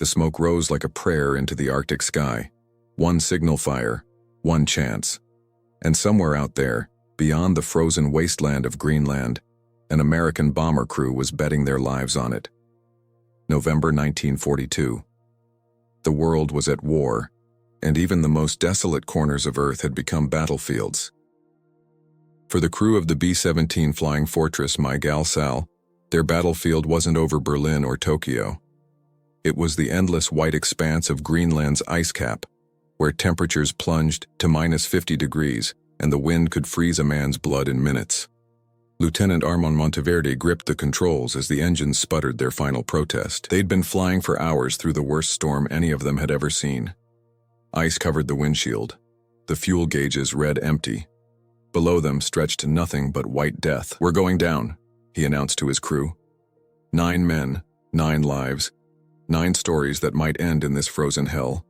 The smoke rose like a prayer into the Arctic sky. One signal fire, one chance. And somewhere out there, beyond the frozen wasteland of Greenland, an American bomber crew was betting their lives on it. November 1942. The world was at war, and even the most desolate corners of Earth had become battlefields. For the crew of the B-17 Flying Fortress My Gal Sal, their battlefield wasn't over Berlin or Tokyo. It was the endless white expanse of Greenland's ice cap, where temperatures plunged to -50 degrees and the wind could freeze a man's blood in minutes. Lieutenant Armand Monteverde gripped the controls as the engines sputtered their final protest. They'd been flying for hours through the worst storm any of them had ever seen. Ice covered the windshield. The fuel gauges read empty. Below them stretched nothing but white death. "We're going down," he announced to his crew. 9 men, 9 lives, 9 stories that might end in this frozen hell.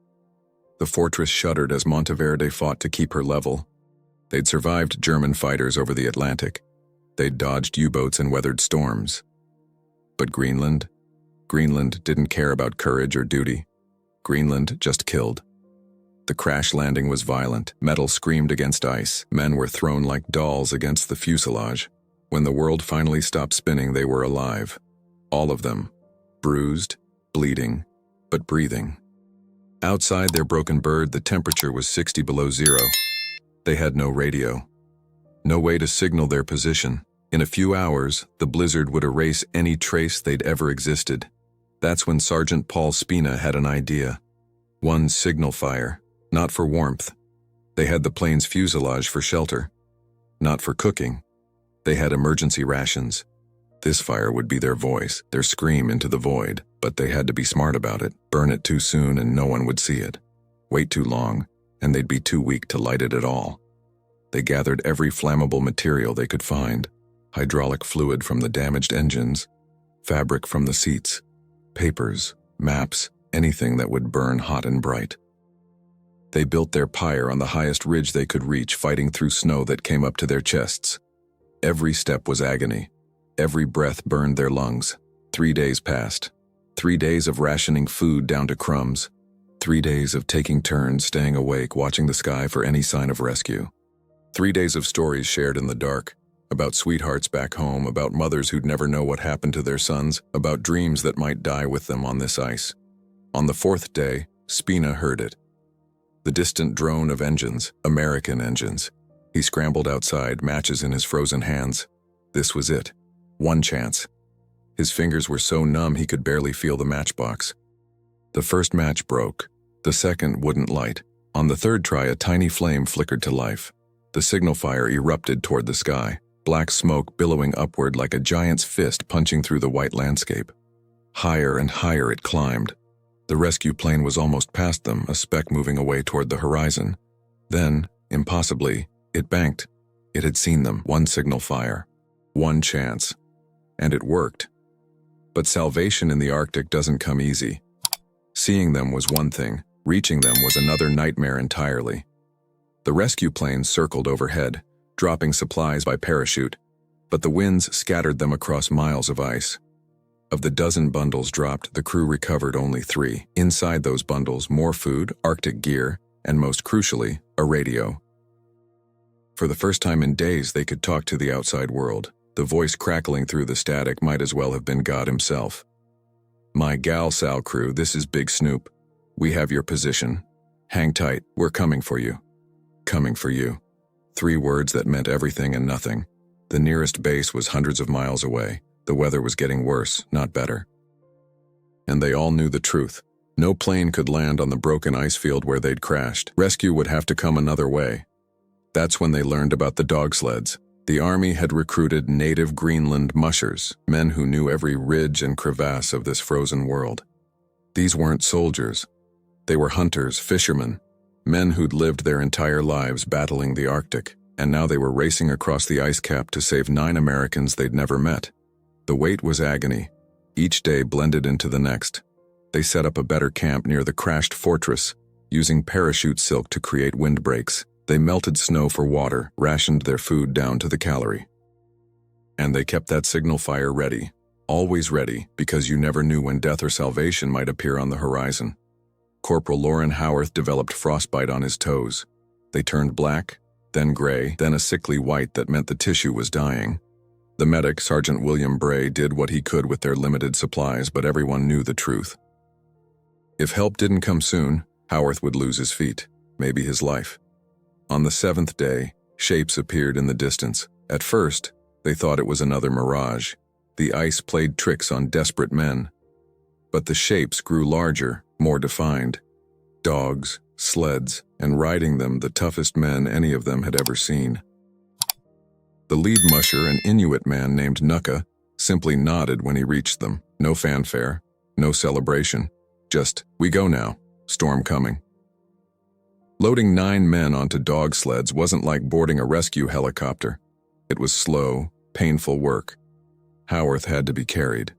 The fortress shuddered as Monteverde fought to keep her level. They'd survived German fighters over the Atlantic. They'd dodged U-boats and weathered storms. But Greenland? Greenland didn't care about courage or duty. Greenland just killed. The crash landing was violent. Metal screamed against ice. Men were thrown like dolls against the fuselage. When the world finally stopped spinning, they were alive. All of them. Bruised, bleeding, but breathing. Outside their broken bird, the temperature was 60 below zero. They had no radio. No way to signal their position. In a few hours, the blizzard would erase any trace they'd ever existed. That's when Sergeant Paul Spina had an idea. One signal fire, not for warmth. They had the plane's fuselage for shelter. Not for cooking. They had emergency rations. This fire would be their voice, their scream into the void, but they had to be smart about it. Burn it too soon and no one would see it. Wait too long, and they'd be too weak to light it at all. They gathered every flammable material they could find. Hydraulic fluid from the damaged engines, fabric from the seats, papers, maps, anything that would burn hot and bright. They built their pyre on the highest ridge they could reach, fighting through snow that came up to their chests. Every step was agony. Every breath burned their lungs. 3 days passed. 3 days of rationing food down to crumbs. 3 days of taking turns staying awake, watching the sky for any sign of rescue. 3 days of stories shared in the dark. About sweethearts back home, about mothers who'd never know what happened to their sons, about dreams that might die with them on this ice. On the 4th day, Spina heard it. The distant drone of engines, American engines. He scrambled outside, matches in his frozen hands. This was it. One chance. His fingers were so numb he could barely feel the matchbox. The first match broke. The second wouldn't light. On the 3rd try, a tiny flame flickered to life. The signal fire erupted toward the sky. Black smoke billowing upward like a giant's fist punching through the white landscape. Higher and higher it climbed. The rescue plane was almost past them, a speck moving away toward the horizon. Then, impossibly, it banked. It had seen them. One signal fire. One chance. And it worked. But salvation in the Arctic doesn't come easy. Seeing them was one thing. Reaching them was another nightmare entirely. The rescue planes circled overhead, dropping supplies by parachute, but the winds scattered them across miles of ice. Of the dozen bundles dropped, the crew recovered only 3. Inside those bundles, more food, Arctic gear, and most crucially, a radio. For the first time in days, they could talk to the outside world. The voice crackling through the static might as well have been God himself. "My Gal Sal crew, this is Big Snoop. We have your position. Hang tight, we're coming for you. Coming for you." 3 words that meant everything and nothing. The nearest base was hundreds of miles away. The weather was getting worse, not better. And they all knew the truth. No plane could land on the broken ice field where they'd crashed. Rescue would have to come another way. That's when they learned about the dog sleds. The army had recruited native Greenland mushers, men who knew every ridge and crevasse of this frozen world. These weren't soldiers. They were hunters, fishermen, men who'd lived their entire lives battling the Arctic, and now they were racing across the ice cap to save 9 Americans they'd never met. The wait was agony. Each day blended into the next. They set up a better camp near the crashed fortress, using parachute silk to create windbreaks. They melted snow for water, rationed their food down to the calorie. And they kept that signal fire ready, always ready because you never knew when death or salvation might appear on the horizon. Corporal Lauren Howarth developed frostbite on his toes. They turned black, then gray, then a sickly white that meant the tissue was dying. The medic, Sergeant William Bray, did what he could with their limited supplies, but everyone knew the truth. If help didn't come soon, Howarth would lose his feet, maybe his life. On the 7th day, shapes appeared in the distance. At first, they thought it was another mirage. The ice played tricks on desperate men. But the shapes grew larger, more defined. Dogs, sleds, and riding them the toughest men any of them had ever seen. The lead musher, an Inuit man named Nuka, simply nodded when he reached them. No fanfare, no celebration. Just, we go now, storm coming. Loading 9 men onto dog sleds wasn't like boarding a rescue helicopter. It was slow, painful work. Howarth had to be carried.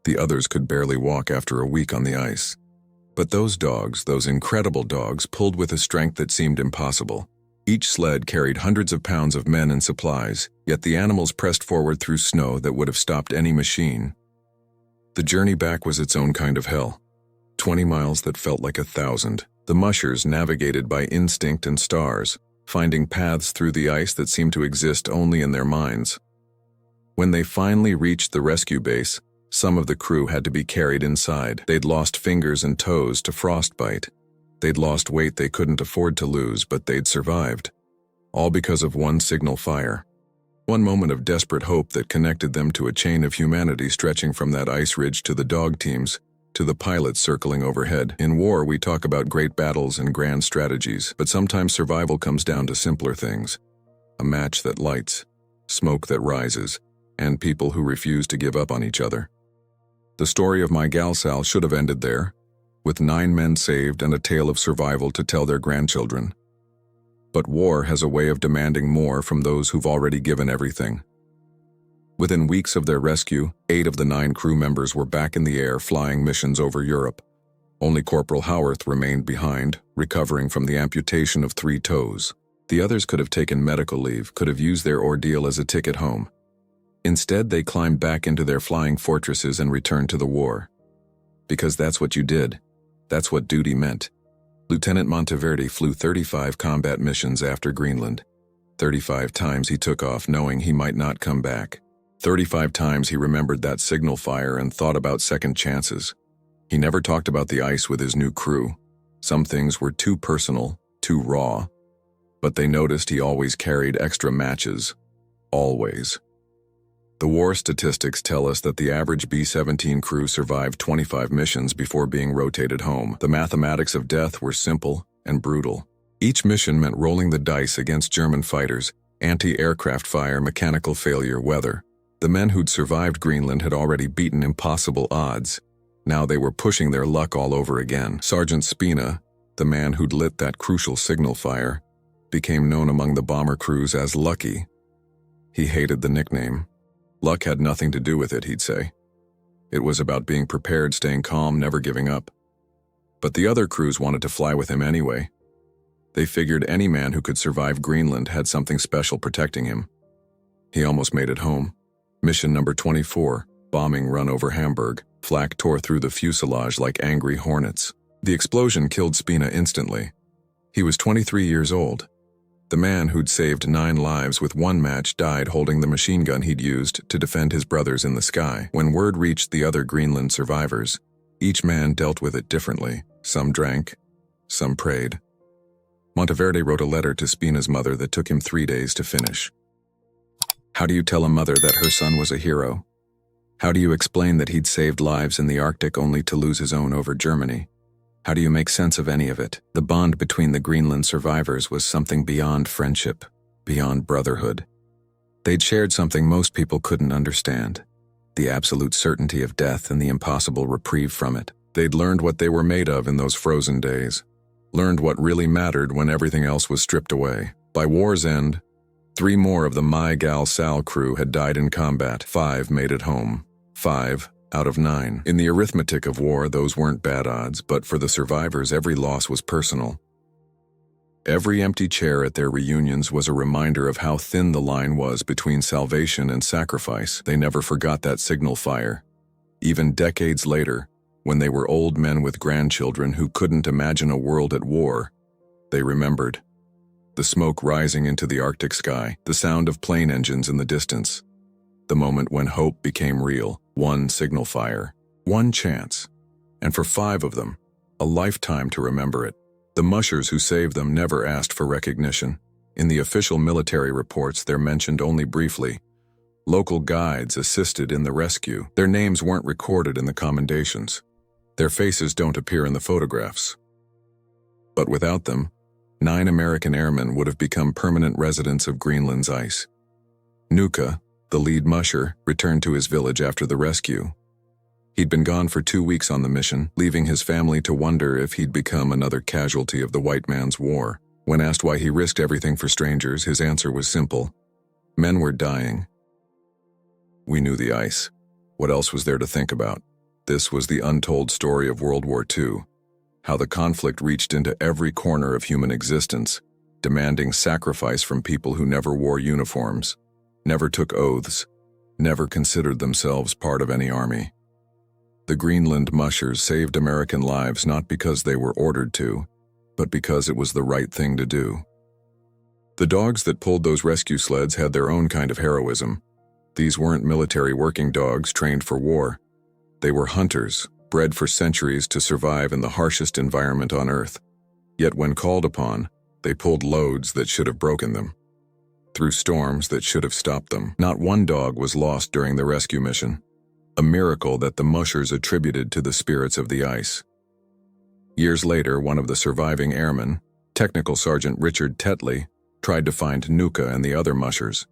The others could barely walk after a week on the ice. But those dogs, those incredible dogs, pulled with a strength that seemed impossible. Each sled carried hundreds of pounds of men and supplies, yet the animals pressed forward through snow that would have stopped any machine. The journey back was its own kind of hell. 20 miles that felt like 1,000. The mushers navigated by instinct and stars, finding paths through the ice that seemed to exist only in their minds. When they finally reached the rescue base, some of the crew had to be carried inside. They'd lost fingers and toes to frostbite. They'd lost weight they couldn't afford to lose, but they'd survived. All because of one signal fire. One moment of desperate hope that connected them to a chain of humanity stretching from that ice ridge to the dog teams, to the pilots circling overhead. In war, we talk about great battles and grand strategies, but sometimes survival comes down to simpler things. A match that lights, smoke that rises, and people who refuse to give up on each other. The story of my gal Sal should have ended there, with 9 men saved and a tale of survival to tell their grandchildren. But war has a way of demanding more from those who've already given everything. Within weeks of their rescue, 8 of the 9 crew members were back in the air flying missions over Europe. Only Corporal Howarth remained behind, recovering from the amputation of 3 toes. The others could have taken medical leave, could have used their ordeal as a ticket home. Instead, they climbed back into their flying fortresses and returned to the war. Because that's what you did. That's what duty meant. Lieutenant Monteverde flew 35 combat missions after Greenland. 35 times he took off knowing he might not come back. 35 times he remembered that signal fire and thought about second chances. He never talked about the ice with his new crew. Some things were too personal, too raw. But they noticed he always carried extra matches. Always. The war statistics tell us that the average B-17 crew survived 25 missions before being rotated home. The mathematics of death were simple and brutal. Each mission meant rolling the dice against German fighters, anti-aircraft fire, mechanical failure, weather. The men who'd survived Greenland had already beaten impossible odds. Now they were pushing their luck all over again. Sergeant Spina, the man who'd lit that crucial signal fire, became known among the bomber crews as Lucky. He hated the nickname. Luck had nothing to do with it, he'd say. It was about being prepared, staying calm, never giving up. But the other crews wanted to fly with him anyway. They figured any man who could survive Greenland had something special protecting him. He almost made it home. Mission number 24, bombing run over Hamburg. Flak tore through the fuselage like angry hornets. The explosion killed Spina instantly. He was 23 years old. The man who'd saved 9 lives with 1 match died holding the machine gun he'd used to defend his brothers in the sky. When word reached the other Greenland survivors, each man dealt with it differently. Some drank, some prayed. Monteverde wrote a letter to Spina's mother that took him 3 days to finish. How do you tell a mother that her son was a hero? How do you explain that he'd saved lives in the Arctic only to lose his own over Germany? How do you make sense of any of it? The bond between the Greenland survivors was something beyond friendship, beyond brotherhood. They'd shared something most people couldn't understand, the absolute certainty of death and the impossible reprieve from it. They'd learned what they were made of in those frozen days, learned what really mattered when everything else was stripped away. By war's end, 3 more of the My Gal Sal crew had died in combat. 5 made it home. 5 out of 9. In the arithmetic of war, those weren't bad odds, but for the survivors, every loss was personal. Every empty chair at their reunions was a reminder of how thin the line was between salvation and sacrifice. They never forgot that signal fire, Even decades later, when they were old men with grandchildren who couldn't imagine a world at war, they remembered. The smoke rising into the Arctic sky, the sound of plane engines in the distance, the moment when hope became real, one signal fire, one chance, and for 5 of them, a lifetime to remember it. The mushers who saved them never asked for recognition. In the official military reports, they're mentioned only briefly. Local guides assisted in the rescue. Their names weren't recorded in the commendations. Their faces don't appear in the photographs. But without them, 9 American airmen would have become permanent residents of Greenland's ice. Nuka, the lead musher, returned to his village after the rescue. He'd been gone for 2 weeks on the mission, leaving his family to wonder if he'd become another casualty of the white man's war. When asked why he risked everything for strangers, his answer was simple. Men were dying. We knew the ice. What else was there to think about? This was the untold story of World War II. How the conflict reached into every corner of human existence, demanding sacrifice from people who never wore uniforms, never took oaths, never considered themselves part of any army. The Greenland mushers saved American lives not because they were ordered to, but because it was the right thing to do. The dogs that pulled those rescue sleds had their own kind of heroism. These weren't military working dogs trained for war. They were hunters, bred for centuries to survive in the harshest environment on Earth. Yet when called upon, they pulled loads that should have broken them. Through storms that should have stopped them. Not one dog was lost during the rescue mission. A miracle that the mushers attributed to the spirits of the ice. Years later, one of the surviving airmen, Technical Sergeant Richard Tetley, tried to find Nuka and the other mushers.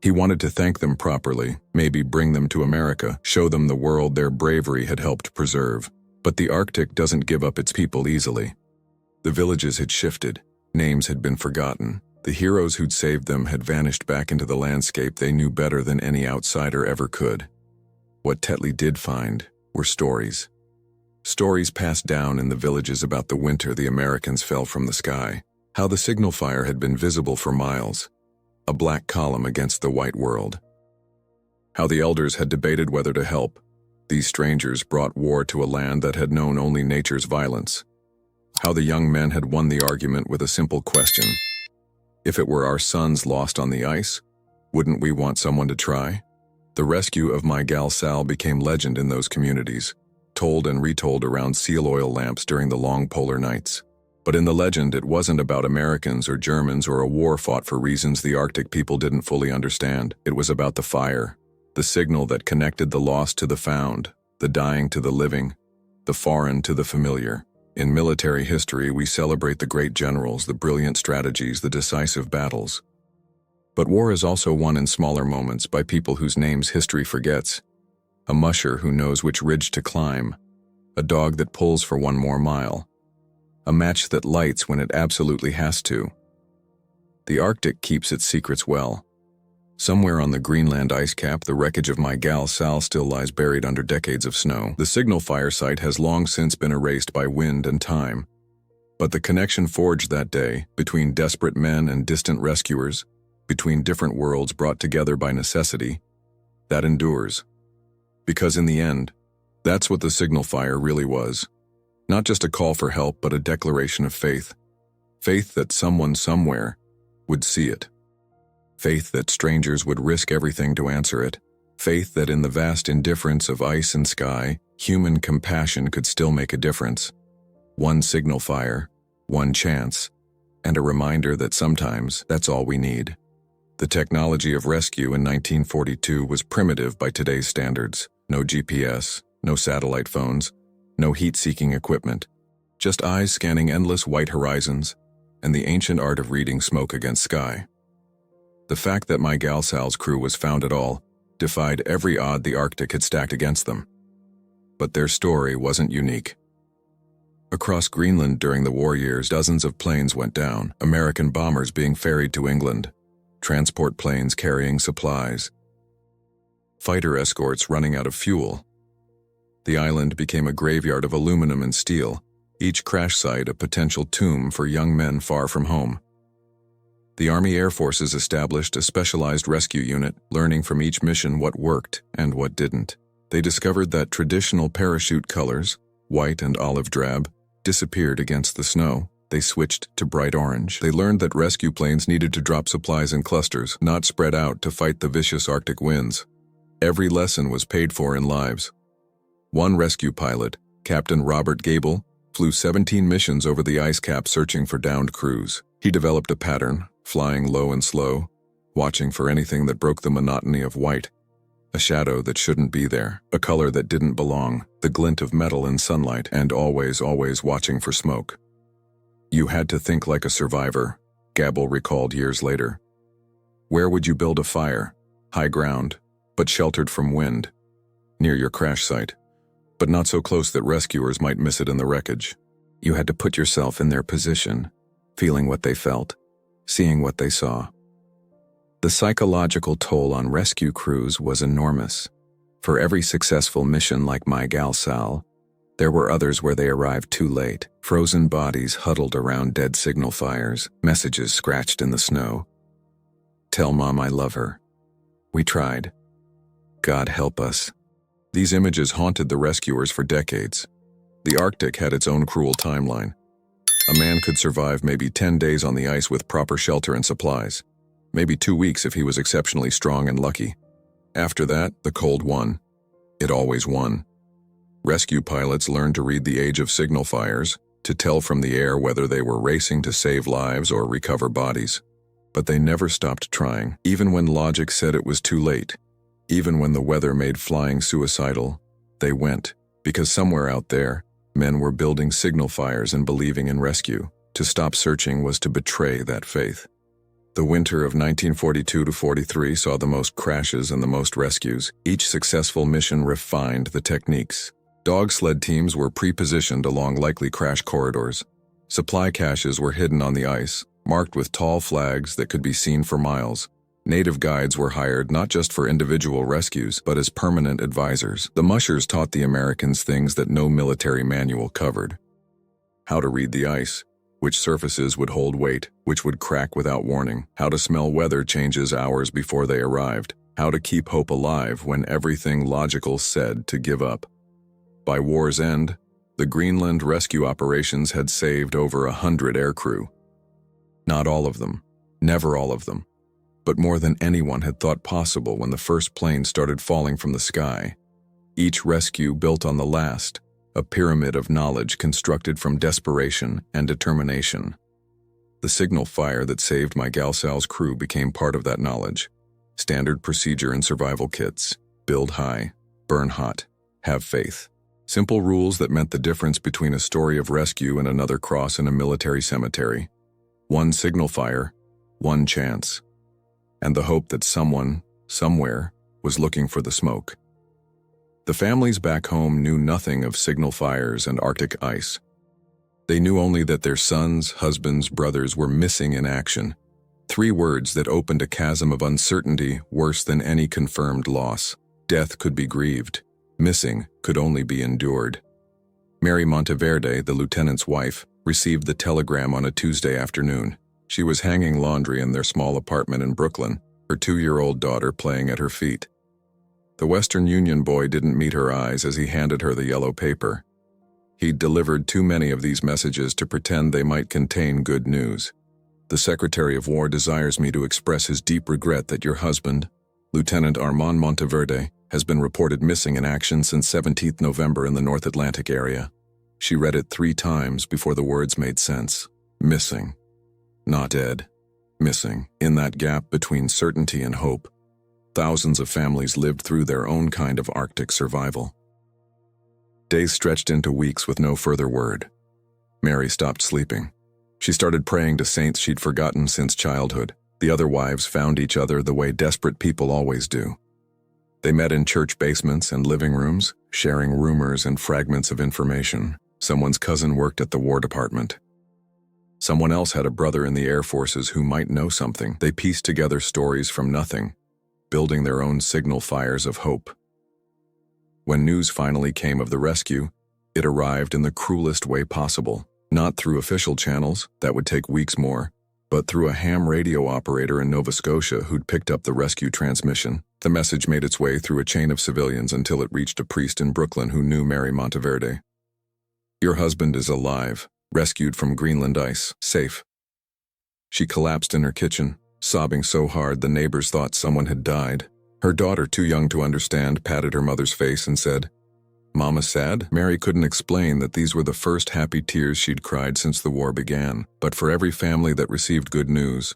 He wanted to thank them properly, maybe bring them to America, show them the world their bravery had helped preserve. But the Arctic doesn't give up its people easily. The villages had shifted, names had been forgotten. The heroes who'd saved them had vanished back into the landscape they knew better than any outsider ever could. What Tetley did find were stories. Stories passed down in the villages about the winter the Americans fell from the sky, how the signal fire had been visible for miles, a black column against the white world. How the elders had debated whether to help. These strangers brought war to a land that had known only nature's violence. How the young men had won the argument with a simple question. If it were our sons lost on the ice, wouldn't we want someone to try? The rescue of my gal Sal became legend in those communities, told and retold around seal oil lamps during the long polar nights. But in the legend, it wasn't about Americans or Germans or a war fought for reasons the Arctic people didn't fully understand. It was about the fire, the signal that connected the lost to the found, the dying to the living, the foreign to the familiar. In military history, we celebrate the great generals, the brilliant strategies, the decisive battles. But war is also won in smaller moments by people whose names history forgets. A musher who knows which ridge to climb, a dog that pulls for one more mile, a match that lights when it absolutely has to. The Arctic keeps its secrets well. Somewhere on the Greenland ice cap, the wreckage of my gal Sal still lies buried under decades of snow. The signal fire site has long since been erased by wind and time. But the connection forged that day, between desperate men and distant rescuers, between different worlds brought together by necessity, that endures. Because in the end, that's what the signal fire really was. Not just a call for help, but a declaration of faith. Faith that someone somewhere would see it. Faith that strangers would risk everything to answer it. Faith that in the vast indifference of ice and sky, human compassion could still make a difference. One signal fire, one chance, and a reminder that sometimes that's all we need. The technology of rescue in 1942 was primitive by today's standards. No GPS, no satellite phones, no heat-seeking equipment. Just eyes scanning endless white horizons and the ancient art of reading smoke against sky. The fact that my gal Sal's crew was found at all defied every odd the Arctic had stacked against them. But their story wasn't unique. Across Greenland during the war years, dozens of planes went down, American bombers being ferried to England, transport planes carrying supplies, fighter escorts running out of fuel. The island became a graveyard of aluminum and steel, each crash site a potential tomb for young men far from home. The Army Air Forces established a specialized rescue unit, learning from each mission what worked and what didn't. They discovered that traditional parachute colors, white and olive drab, disappeared against the snow. They switched to bright orange. They learned that rescue planes needed to drop supplies in clusters, not spread out to fight the vicious Arctic winds. Every lesson was paid for in lives. One rescue pilot, Captain Robert Gable, flew 17 missions over the ice cap searching for downed crews. He developed a pattern, flying low and slow, watching for anything that broke the monotony of white. A shadow that shouldn't be there, a color that didn't belong, the glint of metal in sunlight, and always watching for smoke. You had to think like a survivor, Gable recalled years later. Where would you build a fire? High ground, but sheltered from wind. Near your crash site, but not so close that rescuers might miss it in the wreckage. You had to put yourself in their position, feeling what they felt, seeing what they saw. The psychological toll on rescue crews was enormous. For every successful mission like My Gal Sal, there were others where they arrived too late, frozen bodies huddled around dead signal fires, messages scratched in the snow. Tell Mom I love her. We tried. God help us. These images haunted the rescuers for decades. The Arctic had its own cruel timeline. A man could survive maybe 10 days on the ice with proper shelter and supplies. Maybe 2 weeks if he was exceptionally strong and lucky. After that, the cold won. It always won. Rescue pilots learned to read the age of signal fires, to tell from the air whether they were racing to save lives or recover bodies. But they never stopped trying, even when logic said it was too late. Even when the weather made flying suicidal, they went, because somewhere out there, men were building signal fires and believing in rescue. To stop searching was to betray that faith. The winter of 1942-43 saw the most crashes and the most rescues. Each successful mission refined the techniques. Dog sled teams were pre-positioned along likely crash corridors. Supply caches were hidden on the ice, marked with tall flags that could be seen for miles. Native guides were hired not just for individual rescues, but as permanent advisors. The mushers taught the Americans things that no military manual covered. How to read the ice, which surfaces would hold weight, which would crack without warning, how to smell weather changes hours before they arrived, how to keep hope alive when everything logical said to give up. By war's end, the Greenland rescue operations had saved over 100 aircrew. Not all of them, never all of them, but more than anyone had thought possible when the first plane started falling from the sky. Each rescue built on the last, a pyramid of knowledge constructed from desperation and determination. The signal fire that saved My Gal Sal's crew became part of that knowledge. Standard procedure in survival kits: build high, burn hot, have faith. Simple rules that meant the difference between a story of rescue and another cross in a military cemetery. One signal fire, one chance, and the hope that someone, somewhere, was looking for the smoke. The families back home knew nothing of signal fires and Arctic ice. They knew only that their sons, husbands, brothers were missing in action. 3 words that opened a chasm of uncertainty worse than any confirmed loss. Death could be grieved. Missing could only be endured. Mary Monteverde, the lieutenant's wife, received the telegram on a Tuesday afternoon. She was hanging laundry in their small apartment in Brooklyn, her 2-year-old daughter playing at her feet. The Western Union boy didn't meet her eyes as he handed her the yellow paper. He'd delivered too many of these messages to pretend they might contain good news. The Secretary of War desires me to express his deep regret that your husband, Lieutenant Armand Monteverde, has been reported missing in action since 17th November in the North Atlantic area. She read it 3 times before the words made sense. Missing. Not dead. Missing. In that gap between certainty and hope, thousands of families lived through their own kind of Arctic survival. Days stretched into weeks with no further word. Mary stopped sleeping. She started praying to saints she'd forgotten since childhood. The other wives found each other the way desperate people always do. They met in church basements and living rooms, sharing rumors and fragments of information. Someone's cousin worked at the War Department. Someone else had a brother in the Air Forces who might know something. They pieced together stories from nothing, building their own signal fires of hope. When news finally came of the rescue, it arrived in the cruelest way possible. Not through official channels, that would take weeks more, but through a ham radio operator in Nova Scotia who'd picked up the rescue transmission. The message made its way through a chain of civilians until it reached a priest in Brooklyn who knew Mary Monteverde. "Your husband is alive, rescued from Greenland ice, safe." She collapsed in her kitchen, sobbing so hard the neighbors thought someone had died. Her daughter, too young to understand, patted her mother's face and said, "Mama sad?" Mary couldn't explain that these were the first happy tears she'd cried since the war began. But for every family that received good news,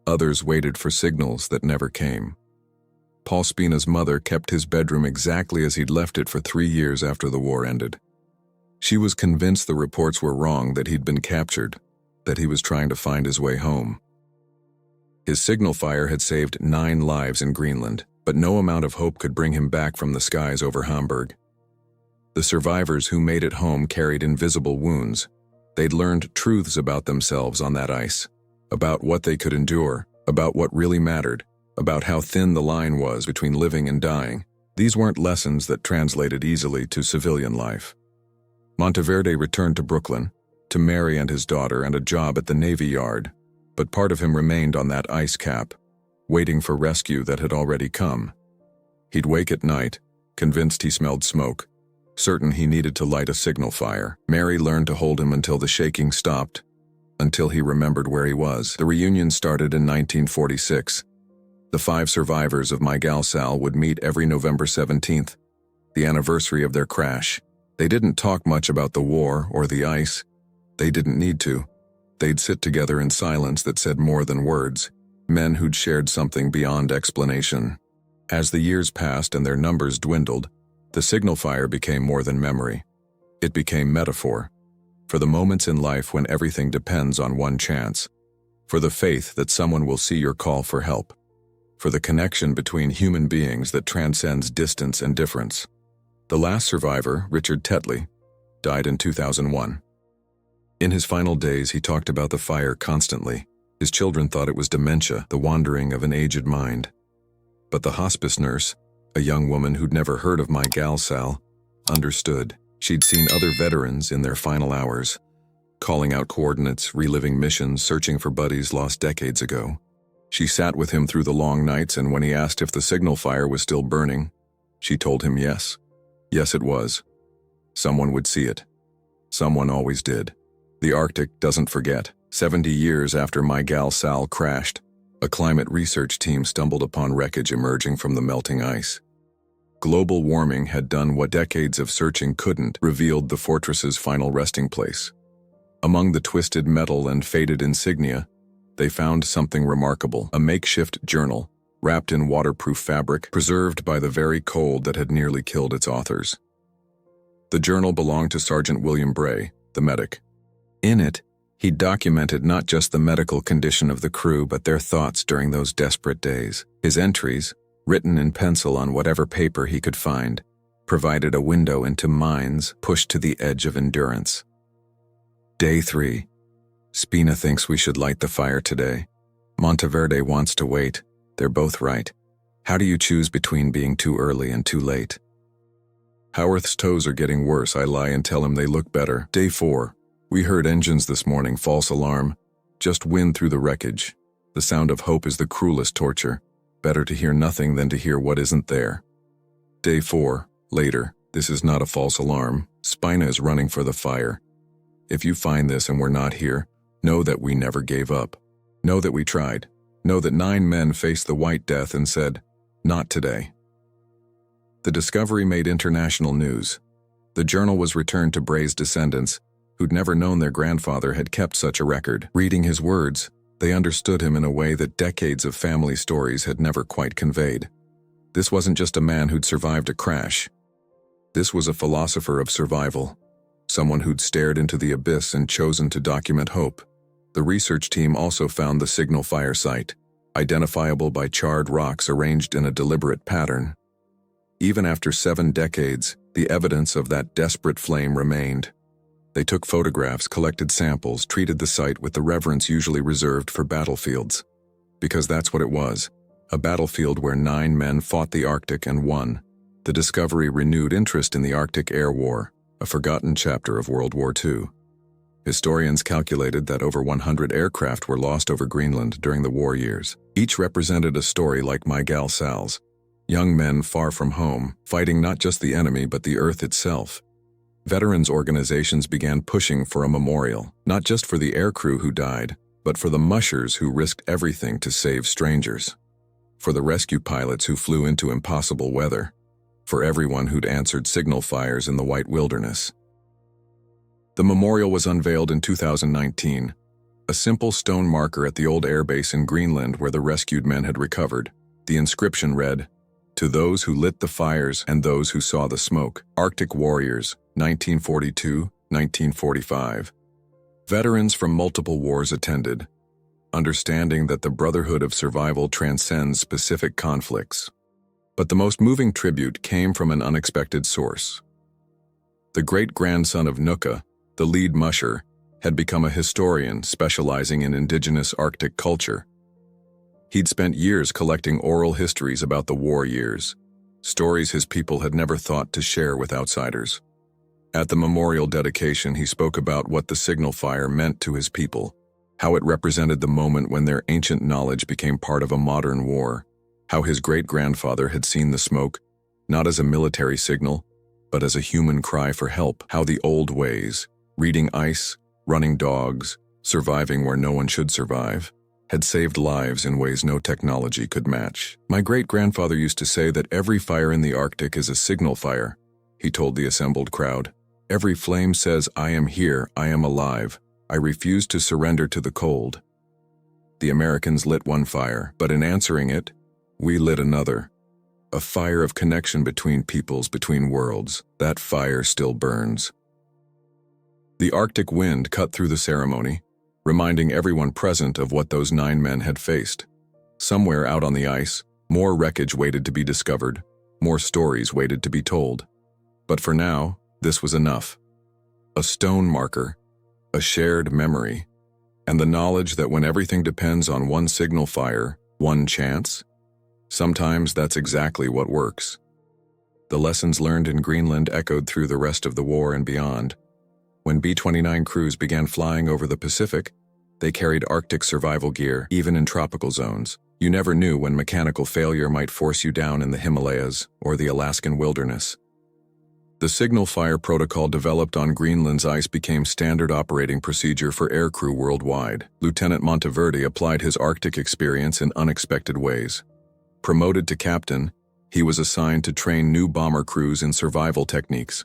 others waited for signals that never came. Paul Spina's mother kept his bedroom exactly as he'd left it for 3 years after the war ended. She was convinced the reports were wrong, that he'd been captured, that he was trying to find his way home. His signal fire had saved 9 lives in Greenland, but no amount of hope could bring him back from the skies over Hamburg. The survivors who made it home carried invisible wounds. They'd learned truths about themselves on that ice, about what they could endure, about what really mattered, about how thin the line was between living and dying. These weren't lessons that translated easily to civilian life. Monteverde returned to Brooklyn, to Mary and his daughter and a job at the Navy Yard, but part of him remained on that ice cap, waiting for rescue that had already come. He'd wake at night, convinced he smelled smoke, certain he needed to light a signal fire. Mary learned to hold him until the shaking stopped, until he remembered where he was. The reunion started in 1946. The 5 survivors of My Gal Sal would meet every November 17th, the anniversary of their crash. They didn't talk much about the war or the ice. They didn't need to. They'd sit together in silence that said more than words, men who'd shared something beyond explanation. As the years passed and their numbers dwindled, the signal fire became more than memory. It became metaphor, for the moments in life when everything depends on one chance, for the faith that someone will see your call for help, for the connection between human beings that transcends distance and difference. The last survivor, Richard Tetley, died in 2001. In his final days, he talked about the fire constantly. His children thought it was dementia, the wandering of an aged mind. But the hospice nurse, a young woman who'd never heard of My Gal Sal, understood. She'd seen other veterans in their final hours, calling out coordinates, reliving missions, searching for buddies lost decades ago. She sat with him through the long nights, and when he asked if the signal fire was still burning, she told him yes. Yes, it was. Someone would see it. Someone always did. The Arctic doesn't forget. 70 years after My Gal Sal crashed, a climate research team stumbled upon wreckage emerging from the melting ice. Global warming had done what decades of searching couldn't, revealed the fortress's final resting place. Among the twisted metal and faded insignia, they found something remarkable, a makeshift journal, wrapped in waterproof fabric, preserved by the very cold that had nearly killed its authors. The journal belonged to Sergeant William Bray, the medic. In it, he documented not just the medical condition of the crew, but their thoughts during those desperate days. His entries, written in pencil on whatever paper he could find, provided a window into minds pushed to the edge of endurance. Day 3. Spina thinks we should light the fire today. Monteverde wants to wait. They're both right. How do you choose between being too early and too late? Howarth's toes are getting worse. I lie and tell him they look better. Day 4. We heard engines this morning, false alarm. Just wind through the wreckage. The sound of hope is the cruelest torture. Better to hear nothing than to hear what isn't there. Day 4. Later. This is not a false alarm. Spina is running for the fire. If you find this and we're not here, know that we never gave up. Know that we tried. Know that 9 men faced the White Death and said, "Not today." The discovery made international news. The journal was returned to Bray's descendants, who'd never known their grandfather had kept such a record. Reading his words, they understood him in a way that decades of family stories had never quite conveyed. This wasn't just a man who'd survived a crash. This was a philosopher of survival, someone who'd stared into the abyss and chosen to document hope. The research team also found the signal fire site, identifiable by charred rocks arranged in a deliberate pattern. Even after 7 decades, the evidence of that desperate flame remained. They took photographs, collected samples, treated the site with the reverence usually reserved for battlefields. Because that's what it was, a battlefield where 9 men fought the Arctic and won. The discovery renewed interest in the Arctic Air War, a forgotten chapter of World War II. Historians calculated that over 100 aircraft were lost over Greenland during the war years. Each represented a story like My Gal Sal's. Young men far from home, fighting not just the enemy but the Earth itself. Veterans organizations began pushing for a memorial, not just for the aircrew who died, but for the mushers who risked everything to save strangers. For the rescue pilots who flew into impossible weather. For everyone who'd answered signal fires in the White Wilderness. The memorial was unveiled in 2019, a simple stone marker at the old airbase in Greenland where the rescued men had recovered. The inscription read, "To those who lit the fires and those who saw the smoke, Arctic Warriors, 1942-1945. Veterans from multiple wars attended, understanding that the brotherhood of survival transcends specific conflicts. But the most moving tribute came from an unexpected source. The great-grandson of Nuka, the lead musher, had become a historian specializing in indigenous Arctic culture. He'd spent years collecting oral histories about the war years, stories his people had never thought to share with outsiders. At the memorial dedication, he spoke about what the signal fire meant to his people, how it represented the moment when their ancient knowledge became part of a modern war, how his great-grandfather had seen the smoke, not as a military signal, but as a human cry for help, how the old ways, reading ice, running dogs, surviving where no one should survive, had saved lives in ways no technology could match. "My great-grandfather used to say that every fire in the Arctic is a signal fire," he told the assembled crowd. "Every flame says, 'I am here, I am alive, I refuse to surrender to the cold.' The Americans lit one fire, but in answering it, we lit another. A fire of connection between peoples, between worlds. That fire still burns." The Arctic wind cut through the ceremony, reminding everyone present of what those 9 men had faced. Somewhere out on the ice, more wreckage waited to be discovered, more stories waited to be told. But for now, this was enough. A stone marker, a shared memory, and the knowledge that when everything depends on one signal fire, one chance, sometimes that's exactly what works. The lessons learned in Greenland echoed through the rest of the war and beyond. When B-29 crews began flying over the Pacific, they carried Arctic survival gear, even in tropical zones. You never knew when mechanical failure might force you down in the Himalayas or the Alaskan wilderness. The signal fire protocol developed on Greenland's ice became standard operating procedure for aircrew worldwide. Lieutenant Monteverde applied his Arctic experience in unexpected ways. Promoted to captain, he was assigned to train new bomber crews in survival techniques.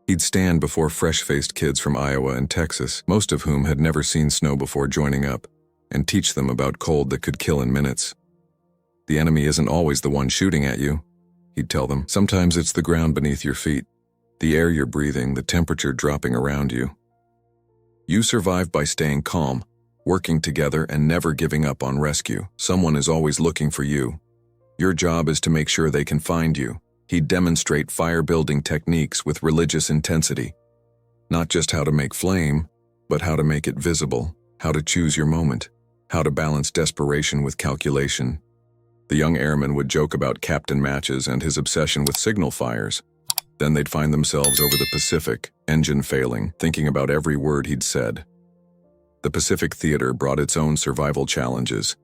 He'd stand before fresh-faced kids from Iowa and Texas, most of whom had never seen snow before joining up, and teach them about cold that could kill in minutes. "The enemy isn't always the one shooting at you," he'd tell them. "Sometimes it's the ground beneath your feet, the air you're breathing, the temperature dropping around you. You survive by staying calm, working together and never giving up on rescue. Someone is always looking for you. Your job is to make sure they can find you." He'd demonstrate fire-building techniques with religious intensity. Not just how to make flame, but how to make it visible, how to choose your moment, how to balance desperation with calculation. The young airman would joke about captain matches and his obsession with signal fires. Then they'd find themselves over the Pacific, engine failing, thinking about every word he'd said. The Pacific theater brought its own survival challenges.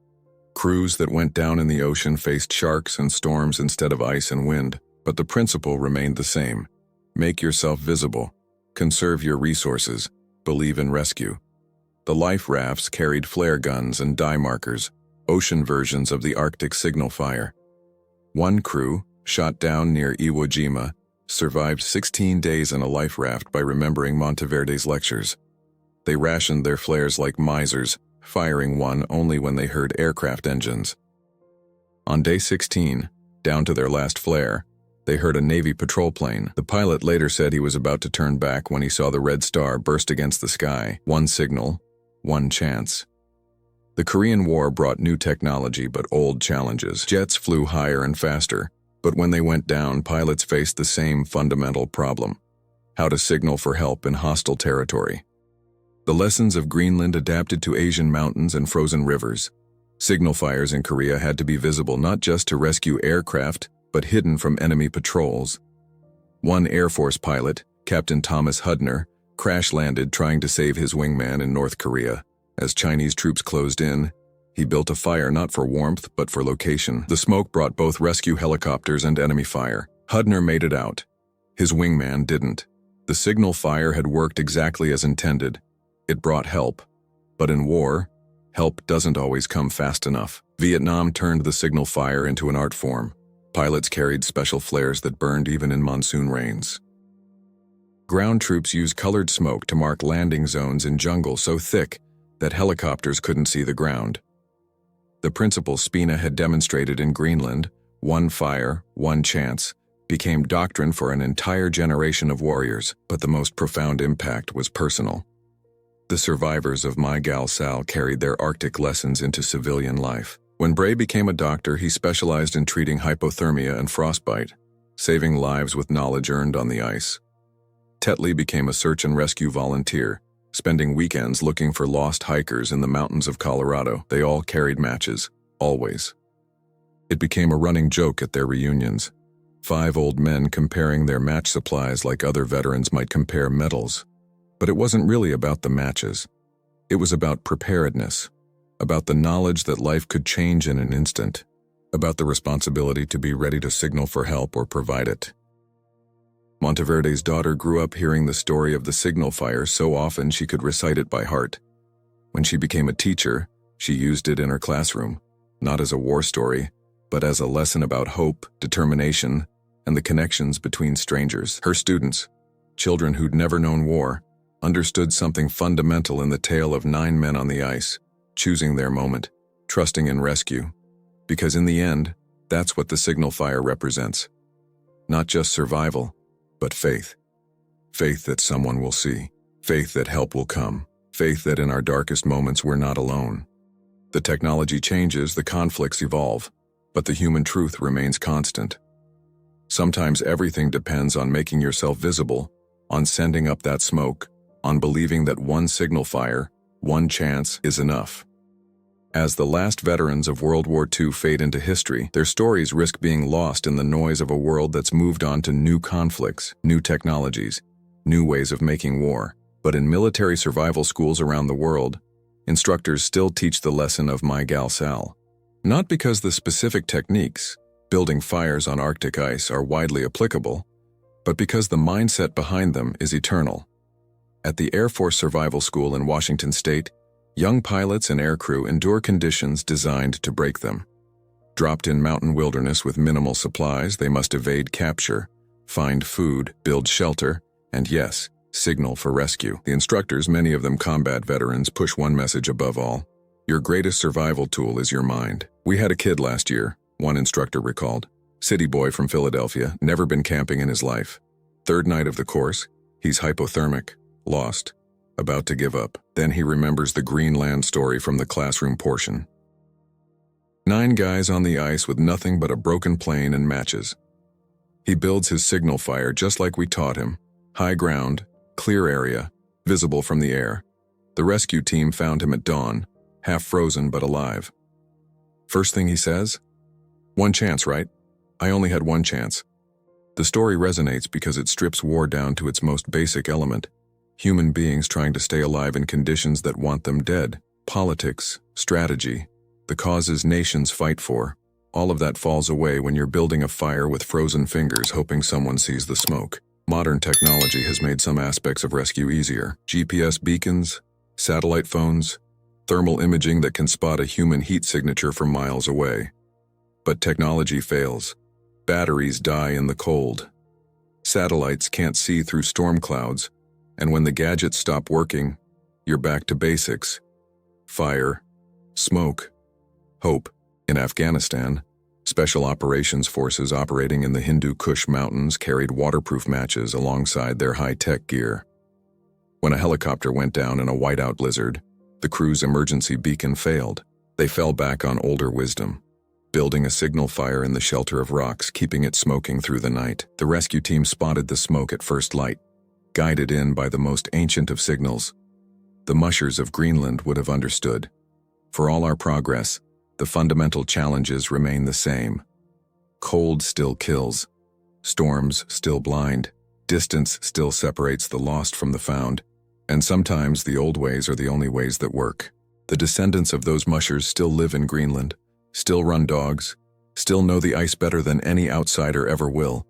Crews that went down in the ocean faced sharks and storms instead of ice and wind. But the principle remained the same. Make yourself visible. Conserve your resources. Believe in rescue. The life rafts carried flare guns and dye markers, ocean versions of the Arctic signal fire. One crew, shot down near Iwo Jima, survived 16 days in a life raft by remembering Monteverde's lectures. They rationed their flares like misers, firing one only when they heard aircraft engines. On day 16, down to their last flare, they heard a Navy patrol plane. The pilot later said he was about to turn back when he saw the red star burst against the sky. One signal, one chance. The Korean War brought new technology but old challenges. Jets flew higher and faster, but when they went down, pilots faced the same fundamental problem: how to signal for help in hostile territory. The lessons of Greenland adapted to Asian mountains and frozen rivers. Signal fires in Korea had to be visible not just to rescue aircraft, but hidden from enemy patrols. One Air Force pilot, Captain Thomas Hudner, crash-landed trying to save his wingman in North Korea. As Chinese troops closed in, he built a fire not for warmth but for location. The smoke brought both rescue helicopters and enemy fire. Hudner made it out. His wingman didn't. The signal fire had worked exactly as intended. It brought help. But in war, help doesn't always come fast enough. Vietnam turned the signal fire into an art form. Pilots carried special flares that burned even in monsoon rains. Ground troops used colored smoke to mark landing zones in jungle so thick that helicopters couldn't see the ground. The principle Spina had demonstrated in Greenland, one fire, one chance, became doctrine for an entire generation of warriors, but the most profound impact was personal. The survivors of My Gal Sal carried their Arctic lessons into civilian life. When Bray became a doctor, he specialized in treating hypothermia and frostbite, saving lives with knowledge earned on the ice. Tetley became a search and rescue volunteer, spending weekends looking for lost hikers in the mountains of Colorado. They all carried matches, always. It became a running joke at their reunions. 5 old men comparing their match supplies like other veterans might compare medals. But it wasn't really about the matches. It was about preparedness, about the knowledge that life could change in an instant, about the responsibility to be ready to signal for help or provide it. Monteverde's daughter grew up hearing the story of the signal fire so often she could recite it by heart. When she became a teacher, she used it in her classroom, not as a war story, but as a lesson about hope, determination, and the connections between strangers. Her students, children who'd never known war, understood something fundamental in the tale of 9 men on the ice, choosing their moment, trusting in rescue. Because in the end, that's what the signal fire represents. Not just survival, but faith. Faith that someone will see. Faith that help will come. Faith that in our darkest moments we're not alone. The technology changes, the conflicts evolve, but the human truth remains constant. Sometimes everything depends on making yourself visible, on sending up that smoke, on believing that one signal fire, one chance is enough. As the last veterans of World War II fade into history, their stories risk being lost in the noise of a world that's moved on to new conflicts, new technologies, new ways of making war. But in military survival schools around the world, instructors still teach the lesson of My Gal Sal. Not because the specific techniques, building fires on Arctic ice, are widely applicable, but because the mindset behind them is eternal. At the Air Force Survival School in Washington State, young pilots and aircrew endure conditions designed to break them. Dropped in mountain wilderness with minimal supplies, they must evade capture, find food, build shelter, and yes, signal for rescue. The instructors, many of them combat veterans, push one message above all. Your greatest survival tool is your mind. We had a kid last year, one instructor recalled. City boy from Philadelphia, never been camping in his life. 3rd night of the course, he's hypothermic, lost, about to give up. Then he remembers the Greenland story from the classroom portion. 9 guys on the ice with nothing but a broken plane and matches. He builds his signal fire just like we taught him. High ground, clear area, visible from the air. The rescue team found him at dawn, half frozen but alive. First thing he says? "One chance, right? I only had one chance." The story resonates because it strips war down to its most basic element. Human beings trying to stay alive in conditions that want them dead. Politics, strategy, the causes nations fight for. All of that falls away when you're building a fire with frozen fingers hoping someone sees the smoke. Modern technology has made some aspects of rescue easier. GPS beacons, satellite phones, thermal imaging that can spot a human heat signature from miles away. But technology fails. Batteries die in the cold. Satellites can't see through storm clouds. And when the gadgets stop working, you're back to basics. Fire, smoke, hope. In Afghanistan, special operations forces operating in the Hindu Kush Mountains carried waterproof matches alongside their high-tech gear. When a helicopter went down in a whiteout blizzard, the crew's emergency beacon failed. They fell back on older wisdom, building a signal fire in the shelter of rocks, keeping it smoking through the night. The rescue team spotted the smoke at first light, guided in by the most ancient of signals. The mushers of Greenland would have understood. For all our progress, the fundamental challenges remain the same. Cold still kills. Storms still blind. Distance still separates the lost from the found. And sometimes the old ways are the only ways that work. The descendants of those mushers still live in Greenland, still run dogs, still know the ice better than any outsider ever will.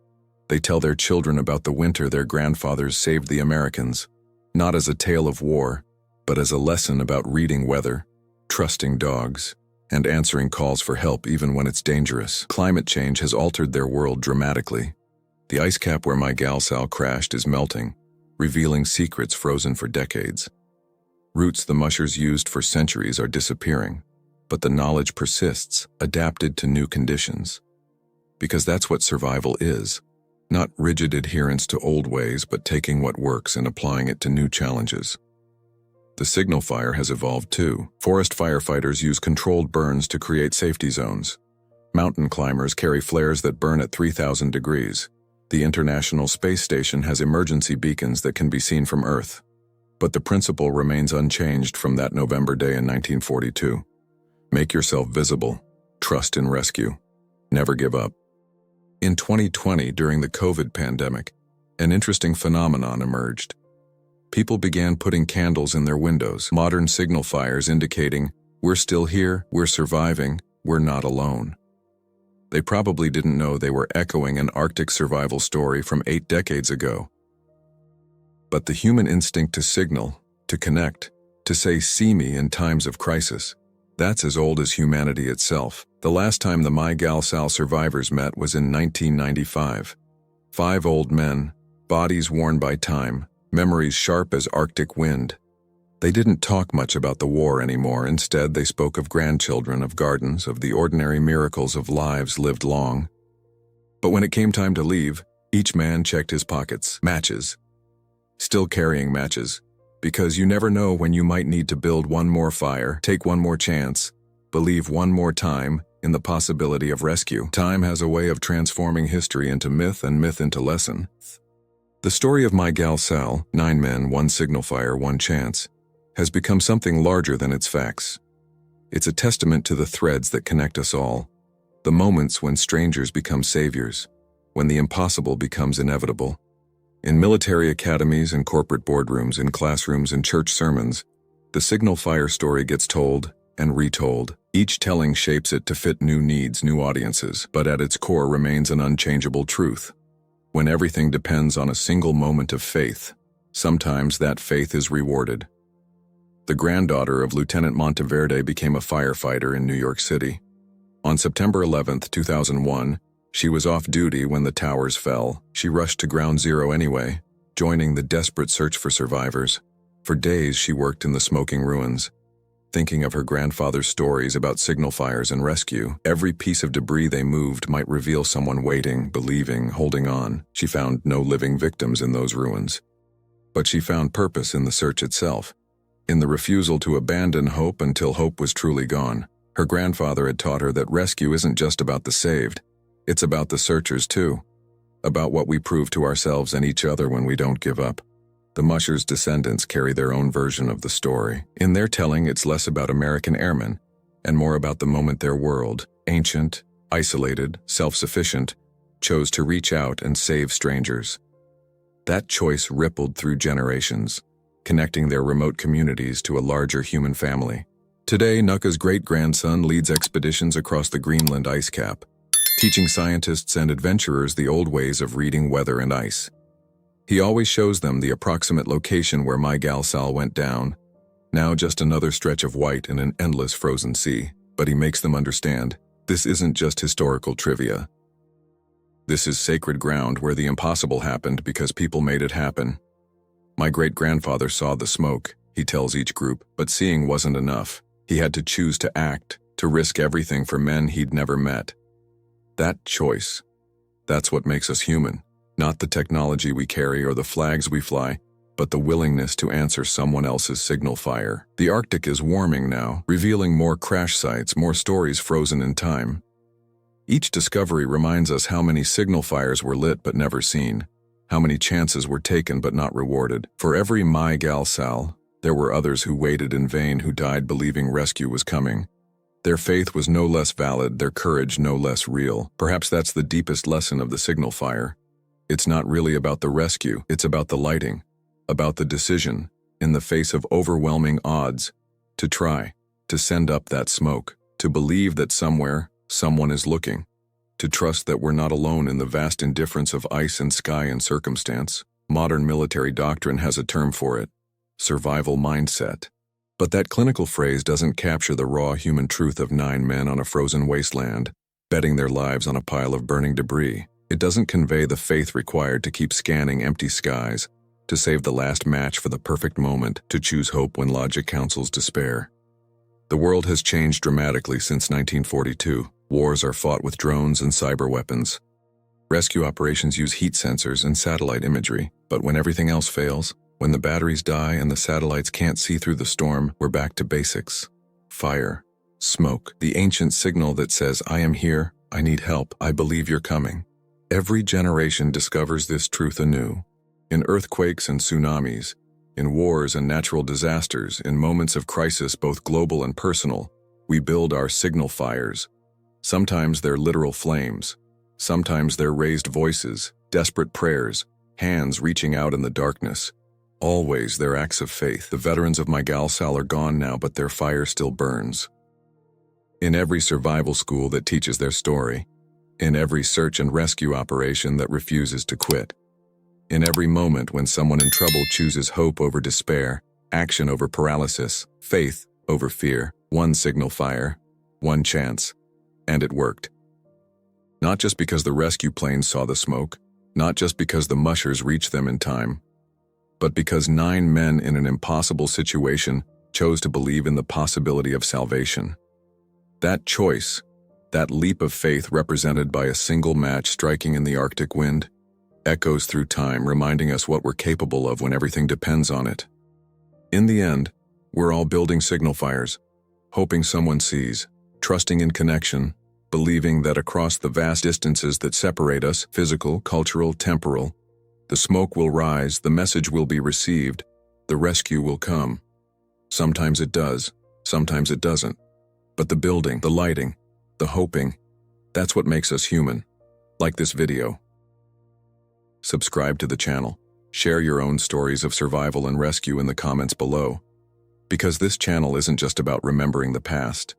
They tell their children about the winter their grandfathers saved the Americans, not as a tale of war, but as a lesson about reading weather, trusting dogs, and answering calls for help even when it's dangerous. Climate change has altered their world dramatically. The ice cap where my gal Sal crashed is melting, revealing secrets frozen for decades. Routes the mushers used for centuries are disappearing, but the knowledge persists, adapted to new conditions. Because that's what survival is. Not rigid adherence to old ways, but taking what works and applying it to new challenges. The signal fire has evolved too. Forest firefighters use controlled burns to create safety zones. Mountain climbers carry flares that burn at 3,000 degrees. The International Space Station has emergency beacons that can be seen from Earth. But the principle remains unchanged from that November day in 1942. Make yourself visible. Trust in rescue. Never give up. In 2020, during the COVID pandemic, an interesting phenomenon emerged. People began putting candles in their windows, modern signal fires indicating, "We're still here, we're surviving, we're not alone." They probably didn't know they were echoing an Arctic survival story from 8 decades ago. But the human instinct to signal, to connect, to say "see me" in times of crisis, that's as old as humanity itself. The last time the My Gal Sal survivors met was in 1995. 5 old men, bodies worn by time, memories sharp as Arctic wind. They didn't talk much about the war anymore. Instead, they spoke of grandchildren, of gardens, of the ordinary miracles of lives lived long. But when it came time to leave, each man checked his pockets. Matches. Still carrying matches. Because you never know when you might need to build one more fire, take one more chance, believe one more time in the possibility of rescue. Time has a way of transforming history into myth and myth into lesson. The story of My Gal Sal, 9 men, 1 signal fire, 1 chance, has become something larger than its facts. It's a testament to the threads that connect us all, the moments when strangers become saviors, when the impossible becomes inevitable. In military academies and corporate boardrooms, in classrooms and church sermons, the signal fire story gets told and retold. Each telling shapes it to fit new needs, new audiences, but at its core remains an unchangeable truth. When everything depends on a single moment of faith, sometimes that faith is rewarded. The granddaughter of Lieutenant Monteverde became a firefighter in New York City. On September 11, 2001, she was off duty when the towers fell. She rushed to Ground Zero anyway, joining the desperate search for survivors. For days she worked in the smoking ruins, thinking of her grandfather's stories about signal fires and rescue. Every piece of debris they moved might reveal someone waiting, believing, holding on. She found no living victims in those ruins. But she found purpose in the search itself, in the refusal to abandon hope until hope was truly gone. Her grandfather had taught her that rescue isn't just about the saved. It's about the searchers too, about what we prove to ourselves and each other when we don't give up. The mushers' descendants carry their own version of the story. In their telling, it's less about American airmen and more about the moment their world, ancient, isolated, self-sufficient, chose to reach out and save strangers. That choice rippled through generations, connecting their remote communities to a larger human family. Today, Nuka's great-grandson leads expeditions across the Greenland ice cap, teaching scientists and adventurers the old ways of reading weather and ice. He always shows them the approximate location where My Gal Sal went down, now just another stretch of white in an endless frozen sea. But he makes them understand, this isn't just historical trivia. This is sacred ground where the impossible happened because people made it happen. My great-grandfather saw the smoke, he tells each group, but seeing wasn't enough. He had to choose to act, to risk everything for men he'd never met. That choice, that's what makes us human. Not the technology we carry or the flags we fly, but the willingness to answer someone else's signal fire. The Arctic is warming now, revealing more crash sites, more stories frozen in time. Each discovery reminds us how many signal fires were lit but never seen, how many chances were taken but not rewarded. For every My Gal Sal, there were others who waited in vain, who died believing rescue was coming. Their faith was no less valid, their courage no less real. Perhaps that's the deepest lesson of the signal fire. It's not really about the rescue, it's about the lighting, about the decision, in the face of overwhelming odds, to try, to send up that smoke, to believe that somewhere, someone is looking, to trust that we're not alone in the vast indifference of ice and sky and circumstance. Modern military doctrine has a term for it: survival mindset. But that clinical phrase doesn't capture the raw human truth of 9 men on a frozen wasteland, betting their lives on a pile of burning debris. It doesn't convey the faith required to keep scanning empty skies, to save the last match for the perfect moment, to choose hope when logic counsels despair. The world has changed dramatically since 1942. Wars are fought with drones and cyber weapons. Rescue operations use heat sensors and satellite imagery. But when everything else fails, when the batteries die and the satellites can't see through the storm, we're back to basics. Fire, smoke, the ancient signal that says, I am here, I need help, I believe you're coming. Every generation discovers this truth anew. In earthquakes and tsunamis, in wars and natural disasters, in moments of crisis both global and personal, we build our signal fires. Sometimes they're literal flames. Sometimes they're raised voices, desperate prayers, hands reaching out in the darkness. Always they're acts of faith. The veterans of my Galsal are gone now, but their fire still burns. In every survival school that teaches their story, in every search and rescue operation that refuses to quit, in every moment when someone in trouble chooses hope over despair, action over paralysis, faith over fear, one signal fire, one chance. And it worked. Not just because the rescue planes saw the smoke, not just because the mushers reached them in time, but because 9 men in an impossible situation chose to believe in the possibility of salvation. That choice, that leap of faith represented by a single match striking in the Arctic wind, echoes through time, reminding us what we're capable of when everything depends on it. In the end, we're all building signal fires, hoping someone sees, trusting in connection, believing that across the vast distances that separate us, physical, cultural, temporal, the smoke will rise, the message will be received, the rescue will come. Sometimes it does, sometimes it doesn't. But the building, the lighting, the hoping, that's what makes us human. Like this video. Subscribe to the channel. Share your own stories of survival and rescue in the comments below. Because this channel isn't just about remembering the past.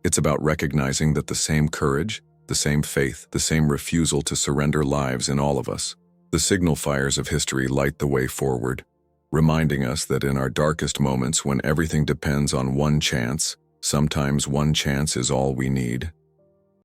It's about recognizing that the same courage, the same faith, the same refusal to surrender lives in all of us. The signal fires of history light the way forward, reminding us that in our darkest moments when everything depends on one chance, sometimes one chance is all we need.